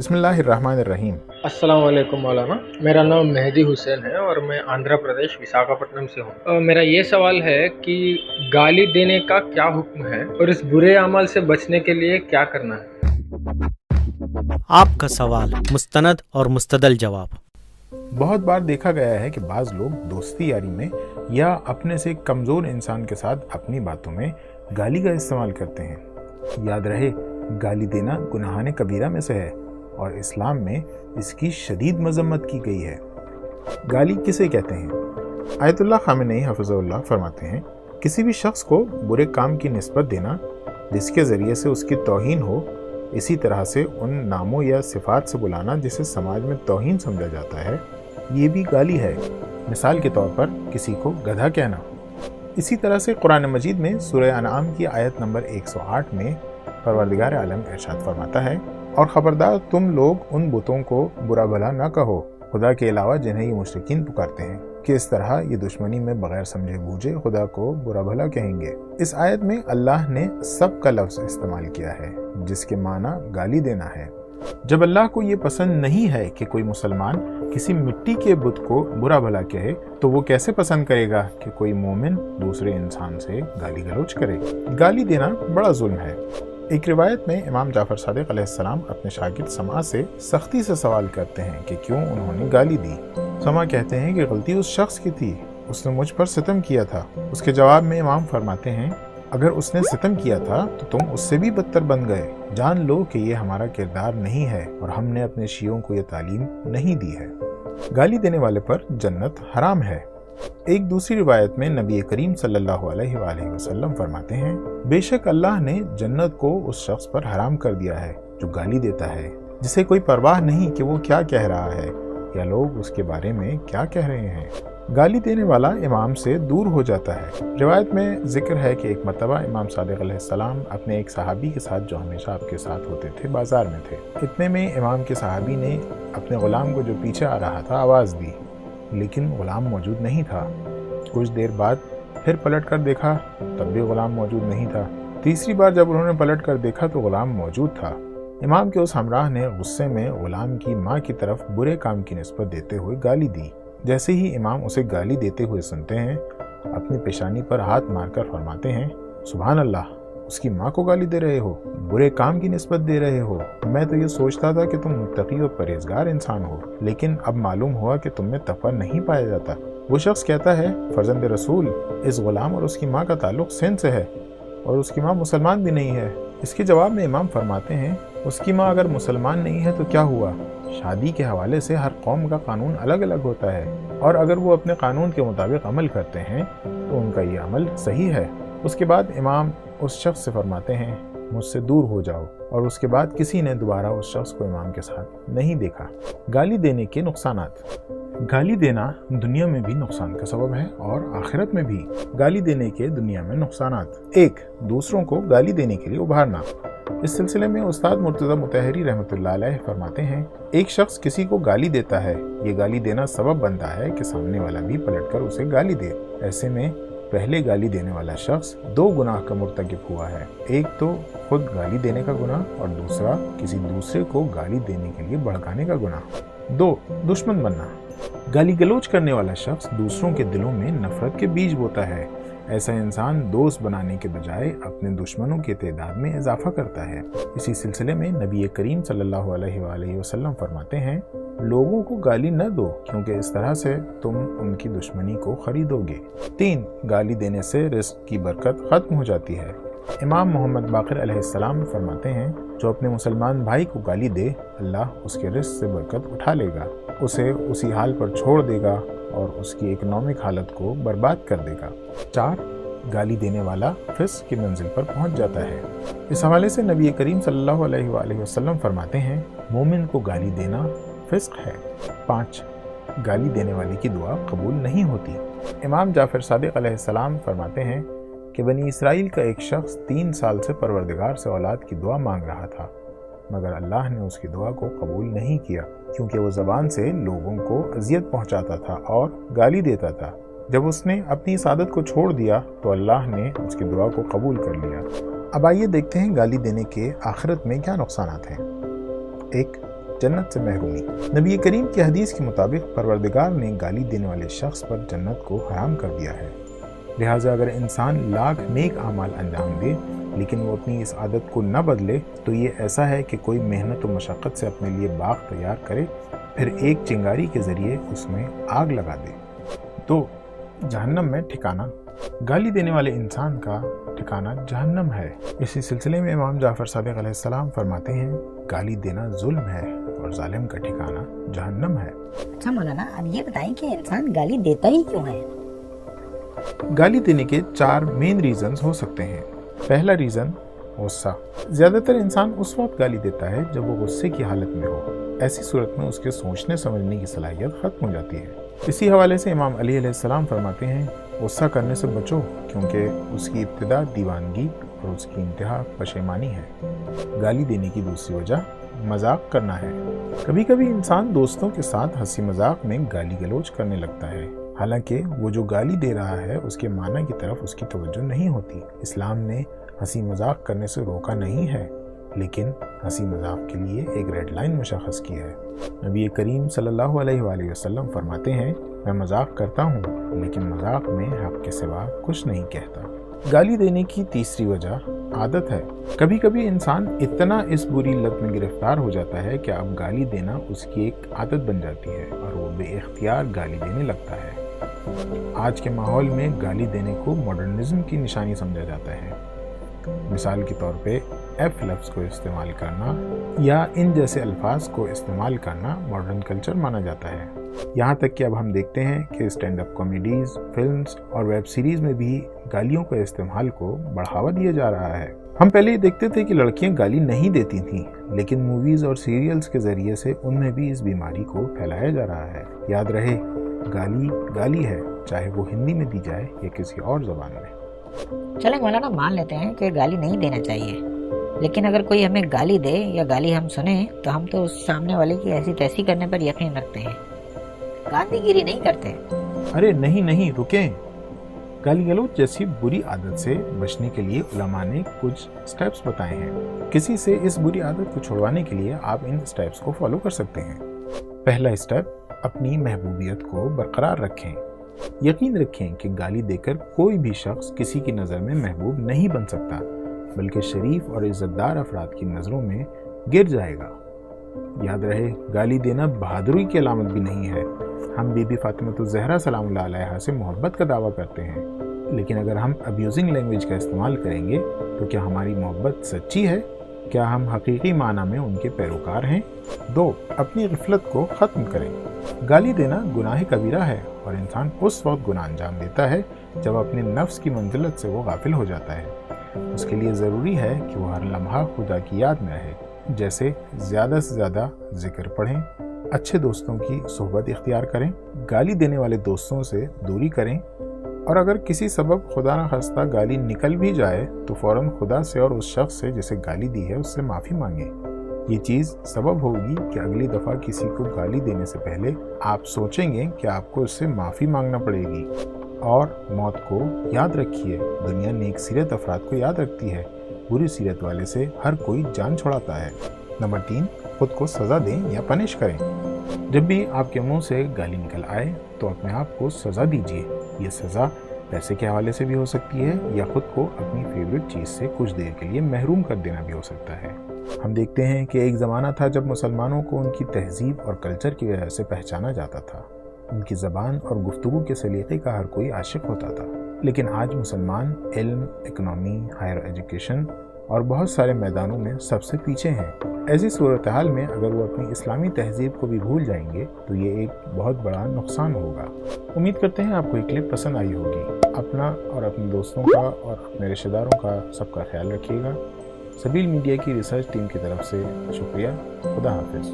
बिस्मिल्लाहिर्रहमानिर्रहीम। अस्सलाम वालेकुम मौलाना। मेरा नाम मेहदी हुसैन है और मैं आंध्र प्रदेश विशाखापट्टनम से हूँ। मेरा ये सवाल है कि गाली देने का क्या हुक्म है और इस बुरे अमल से बचने के लिए क्या करना है। आपका सवाल मुस्तनद और मुस्तदल जवाब। बहुत बार देखा गया है कि बाज़ लोग दोस्ती यारी में या अपने से कमज़ोर इंसान के साथ अपनी बातों में गाली का इस्तेमाल करते हैं। याद रहे, गाली देना गुनाहान कबीरा में से है और इस्लाम में इसकी शदीद मजम्मत की गई है। गाली किसे कहते हैं? आयतुल्लाह खामेनी हफ़िज़हुल्लाह फरमाते हैं, किसी भी शख्स को बुरे काम की निस्बत देना जिसके ज़रिए से उसकी तौहीन हो, इसी तरह से उन नामों या सिफ़ात से बुलाना जिसे समाज में तौहीन समझा जाता है, ये भी गाली है। मिसाल के तौर पर किसी को गधा कहना। इसी तरह से कुरान मजीद में सूरह अनआम की आयत नंबर 108 में परवरदिगार आलम इरशाद फरमाता है, और ख़बरदार तुम लोग उन बुतों को बुरा भला न कहो खुदा के अलावा जिन्हें ये मुशरिकीन पुकारते हैं, कि इस तरह ये दुश्मनी में बगैर समझे बूझे खुदा को बुरा भला कहेंगे। इस आयत में अल्लाह ने सब का लफ्ज़ इस्तेमाल किया है जिसके माना गाली देना है। जब अल्लाह को ये पसंद नहीं है कि कोई मुसलमान किसी मिट्टी के बुत को बुरा भला कहे, तो वो कैसे पसंद करेगा कि कोई मोमिन दूसरे इंसान से गाली गलौज करे। गाली देना बड़ा जुल्म है। एक रिवायत में इमाम जाफर सादिक अलैहिस्सलाम अपने शागिर्द समा से सख्ती से सवाल करते हैं कि क्यों उन्होंने गाली दी। समा कहते हैं कि गलती उस शख्स की थी, उसने मुझ पर सितम किया था। उसके जवाब में इमाम फरमाते हैं, अगर उसने सितम किया था तो तुम उससे भी बदतर बन गए। जान लो कि ये हमारा किरदार नहीं है और हमने अपने शियों को ये तालीम नहीं दी है। गाली देने वाले पर जन्नत हराम है। एक दूसरी रिवायत में नबी करीम सल्लल्लाहु अलैहि वसल्लम फरमाते हैं, बेशक अल्लाह ने जन्नत को उस शख्स पर हराम कर दिया है जो गाली देता है, जिसे कोई परवाह नहीं कि वो क्या कह रहा है या लोग उसके बारे में क्या कह रहे हैं। गाली देने वाला इमाम से दूर हो जाता है। रिवायत में जिक्र है कि एक मरतबा इमाम सादिक अलैहिस्सलाम अपने एक सहाबी के साथ, जो हमेशा आपके साथ होते थे, बाजार में थे। इतने में इमाम के सहाबी ने अपने गुलाम को जो पीछे आ रहा था आवाज़ दी, लेकिन गुलाम मौजूद नहीं था। कुछ देर बाद फिर पलट कर देखा, तब भी गुलाम मौजूद नहीं था। तीसरी बार जब उन्होंने पलट कर देखा तो गुलाम मौजूद था। इमाम के उस हमराह ने गुस्से में गुलाम की माँ की तरफ बुरे काम की निस्बत देते हुए गाली दी। जैसे ही इमाम उसे गाली देते हुए सुनते हैं, अपनी पेशानी पर हाथ मारकर फरमाते हैं, सुभान अल्लाह, उसकी माँ को गाली दे रहे हो, बुरे काम की निस्बत दे रहे हो। मैं तो ये सोचता था कि तुम मुत्तकी और परहेजगार इंसान हो, लेकिन अब मालूम हुआ कि तुम में तकवा नहीं पाया जाता। वो शख्स कहता है, फर्जंद रसूल, इस गुलाम और उसकी माँ का ताल्लुक सिंध से है और उसकी माँ मुसलमान भी नहीं है। इसके जवाब में इमाम फरमाते हैं, उसकी माँ अगर मुसलमान नहीं है तो क्या हुआ? शादी के हवाले से हर कौम का कानून अलग अलग होता है, और अगर वो अपने कानून के मुताबिक अमल करते हैं तो उनका ये अमल सही है। उसके बाद इमाम उस शख्स से फरमाते हैं, मुझसे दूर हो जाओ, और उसके बाद किसी ने दोबारा उस शख्स को इमाम के साथ नहीं देखा। गाली देने के नुकसानात। गाली देना दुनिया में भी नुकसान का सबब है और आखिरत में भी। गाली देने के दुनिया में नुकसानात। 1. दूसरों को गाली देने के लिए उभारना। इस सिलसिले में उस्ताद मुर्तज़ा मुतहरी रहमतुल्लाह अलैह फरमाते हैं, एक शख्स किसी को गाली देता है, ये गाली देना सबब बनता है कि सामने वाला भी पलटकर उसे गाली दे। ऐसे में पहले गाली देने वाला शख्स 2 गुनाह का मुर्तकिब हुआ है। एक तो खुद गाली देने का गुनाह और दूसरा किसी दूसरे को गाली देने के लिए भड़काने का गुनाह। 2. दुश्मन बनना। गाली गलौज करने वाला शख्स दूसरों के दिलों में नफरत के बीज बोता है। ऐसा इंसान दोस्त बनाने के बजाय अपने दुश्मनों की तादाद में इजाफा करता है। इसी सिलसिले में नबी करीम सल्लल्लाहु अलैहि वसल्लम फरमाते हैं, लोगों को गाली न दो, क्योंकि इस तरह से तुम उनकी दुश्मनी को खरीदोगे। 3. गाली देने से रिस्क की बरकत खत्म हो जाती है। इमाम मोहम्मद बाक़िर अलैहिस्सलाम फरमाते हैं, जो अपने मुसलमान भाई को गाली दे, अल्लाह उसके रिस्क से बरकत उठा लेगा, उसे उसी हाल पर छोड़ देगा और उसकी इकोनॉमिक हालत को बर्बाद कर देगा। 4. गाली देने वाला फिस्क की मंजिल पर पहुंच जाता है। इस हवाले से नबी करीम सल्लल्लाहु अलैहि वसल्लम फरमाते हैं, मोमिन को गाली देना फिस्क है। 5. गाली देने वाले की दुआ कबूल नहीं होती। इमाम जाफर सादिक अलैहिस्सलाम फरमाते हैं कि बनी इसराइल का एक शख्स 3 साल से परवरदिगार से औलाद की दुआ मांग रहा था, मगर अल्लाह ने उसकी दुआ को कबूल नहीं किया, क्योंकि वो ज़बान से लोगों को अजियत पहुंचाता था और गाली देता था। जब उसने अपनी इस आदत को छोड़ दिया तो अल्लाह ने उसकी दुआ को कबूल कर लिया। अब आइए देखते हैं गाली देने के आखिरत में क्या नुकसानात हैं। 1. جنت سے محرومی۔ نبی کریم کی حدیث کے مطابق پروردگار نے گالی دینے والے شخص پر جنت کو حرام کر دیا ہے۔ لہٰذا اگر انسان لاکھ نیک اعمال انجام دے لیکن وہ اپنی اس عادت کو نہ بدلے تو یہ ایسا ہے کہ کوئی محنت و مشقت سے اپنے لیے باغ تیار کرے پھر ایک چنگاری کے ذریعے اس میں آگ لگا دے۔ تو جہنم میں ٹھکانہ، گالی دینے والے انسان کا ٹھکانہ جہنم ہے۔ اسی سلسلے میں امام جعفر صادق علیہ السلام فرماتے ہیں گالی دینا ظلم ہے اور ظالم کا ٹھکانہ جہنم ہے۔ اچھا مولانا، اب یہ بتائیں کہ انسان گالی دیتا ہی کیوں ہے؟ گالی دینے کے 4 مین ریزنز ہو سکتے ہیں۔ پہلا ریزن غصہ۔ زیادہ تر انسان اس وقت گالی دیتا ہے جب وہ غصے کی حالت میں ہو۔ ایسی صورت میں اس کے سوچنے سمجھنے کی صلاحیت ختم ہو جاتی ہے۔ اسی حوالے سے امام علی علیہ السلام فرماتے ہیں غصہ کرنے سے بچو کیونکہ اس کی ابتدا دیوانگی اور اس کی انتہا پشیمانی ہے۔ گالی دینے کی دوسری وجہ مذاق کرنا ہے۔ کبھی کبھی انسان دوستوں کے ساتھ ہنسی مذاق میں گالی گلوچ کرنے لگتا ہے، حالانکہ وہ جو گالی دے رہا ہے اس کے معنی کی طرف اس کی توجہ نہیں ہوتی۔ اسلام نے ہنسی مذاق کرنے سے روکا نہیں ہے، لیکن ہنسی مذاق کے لیے ایک ریڈ لائن مشخص کی ہے۔ نبی کریم صلی اللہ علیہ وآلہ وسلم فرماتے ہیں میں مذاق کرتا ہوں لیکن مذاق میں حق کے سوا کچھ نہیں کہتا۔ گالی دینے کی تیسری وجہ عادت ہے۔ کبھی کبھی انسان اتنا اس بری لت میں گرفتار ہو جاتا ہے کہ اب گالی دینا اس کی ایک عادت بن جاتی ہے اور وہ بے اختیار گالی دینے لگتا ہے۔ آج کے ماحول میں گالی دینے کو ماڈرنزم کی نشانی سمجھا جاتا ہے۔ مثال کے طور پہ ایف لفظ کو استعمال کرنا یا ان جیسے الفاظ کو استعمال کرنا ماڈرن کلچر مانا جاتا ہے۔ یہاں تک کہ اب ہم دیکھتے ہیں کہ اسٹینڈ اپ کامیڈیز، فلمز اور ویب سیریز میں بھی گالیوں کے استعمال کو بڑھاوا دیا جا رہا ہے۔ ہم پہلے یہ دیکھتے تھے کہ لڑکیاں گالی نہیں دیتی تھیں، لیکن موویز اور سیریلز کے ذریعے سے ان میں بھی اس بیماری کو پھیلایا جا رہا ہے۔ یاد رہے گالی گالی ہے، چاہے وہ ہندی میں دی جائے یا کسی اور زبان میں۔ چلیں مولانا، مان لیتے ہیں کہ گالی نہیں دینا چاہیے، لیکن اگر کوئی ہمیں گالی دے یا گالی ہم سنیں تو ہم تو اس سامنے والے کی ایسی تیسی کرنے پر یقین رکھتے ہیں، گاندھی گیری نہیں کرتے۔ ارے نہیں رکیں۔ گالی گلوچ جیسی بری عادت سے بچنے کے لیے علماء نے کچھ سٹیپس بتائے ہیں۔ کسی سے اس بری عادت کو چھڑوانے کے لیے آپ ان سٹیپس کو فالو کر سکتے ہیں۔ پہلا سٹیپ، اپنی محبوبیت کو برقرار رکھیں۔ یقین رکھیں کہ گالی دے کر کوئی بھی شخص کسی کی نظر میں محبوب نہیں بن سکتا، بلکہ شریف اور عزت دار افراد کی نظروں میں گر جائے گا۔ یاد رہے گالی دینا بہادری کی علامت بھی نہیں ہے۔ ہم بی بی فاطمہ الزہرا سلام اللہ علیہا سے محبت کا دعویٰ کرتے ہیں، لیکن اگر ہم ابیوزنگ لینگویج کا استعمال کریں گے تو کیا ہماری محبت سچی ہے؟ کیا ہم حقیقی معنی میں ان کے پیروکار ہیں؟ 2، اپنی غفلت کو ختم کریں۔ گالی دینا گناہ کبیرہ ہے اور انسان اس وقت گناہ انجام دیتا ہے جب اپنے نفس کی منزلت سے وہ غافل ہو جاتا ہے۔ اس کے لیے ضروری ہے کہ وہ ہر لمحہ خدا کی یاد میں رہے، جیسے زیادہ سے زیادہ ذکر پڑھیں، اچھے دوستوں کی صحبت اختیار کریں، گالی دینے والے دوستوں سے دوری کریں، اور اگر کسی سبب خدا نخواستہ گالی نکل بھی جائے تو فوراً خدا سے اور اس شخص سے جسے گالی دی ہے اس سے معافی مانگیں۔ یہ چیز سبب ہوگی کہ اگلی دفعہ کسی کو گالی دینے سے پہلے آپ سوچیں گے کہ آپ کو اس سے معافی مانگنا پڑے گی۔ اور موت کو یاد رکھیے، دنیا نیک سیرت افراد کو یاد رکھتی ہے، بری سیرت والے سے ہر کوئی جان چھڑاتا ہے۔ نمبر 3، خود کو سزا دیں یا پنش کریں۔ جب بھی آپ کے منہ سے گالی نکل آئے تو اپنے آپ کو سزا دیجیے۔ یہ سزا پیسے کے حوالے سے بھی ہو سکتی ہے یا خود کو اپنی فیوریٹ چیز سے کچھ دیر کے لیے محروم کر دینا بھی ہو سکتا ہے۔ ہم دیکھتے ہیں کہ ایک زمانہ تھا جب مسلمانوں کو ان کی تہذیب اور کلچر کی وجہ سے پہچانا جاتا تھا، ان کی زبان اور گفتگو کے سلیقے کا ہر کوئی عاشق ہوتا تھا۔ لیکن آج مسلمان علم، اکنامی، ہائر ایجوکیشن اور بہت سارے میدانوں میں سب سے پیچھے ہیں۔ ایسی صورتحال میں اگر وہ اپنی اسلامی تہذیب کو بھی بھول جائیں گے تو یہ ایک بہت بڑا نقصان ہوگا۔ امید کرتے ہیں آپ کو یہ کلپ پسند آئی ہوگی۔ اپنا اور اپنے دوستوں کا اور اپنے رشتہ داروں کا سب کا خیال رکھیے گا۔ سبیل میڈیا کی ریسرچ ٹیم کی طرف سے شکریہ۔ خدا حافظ۔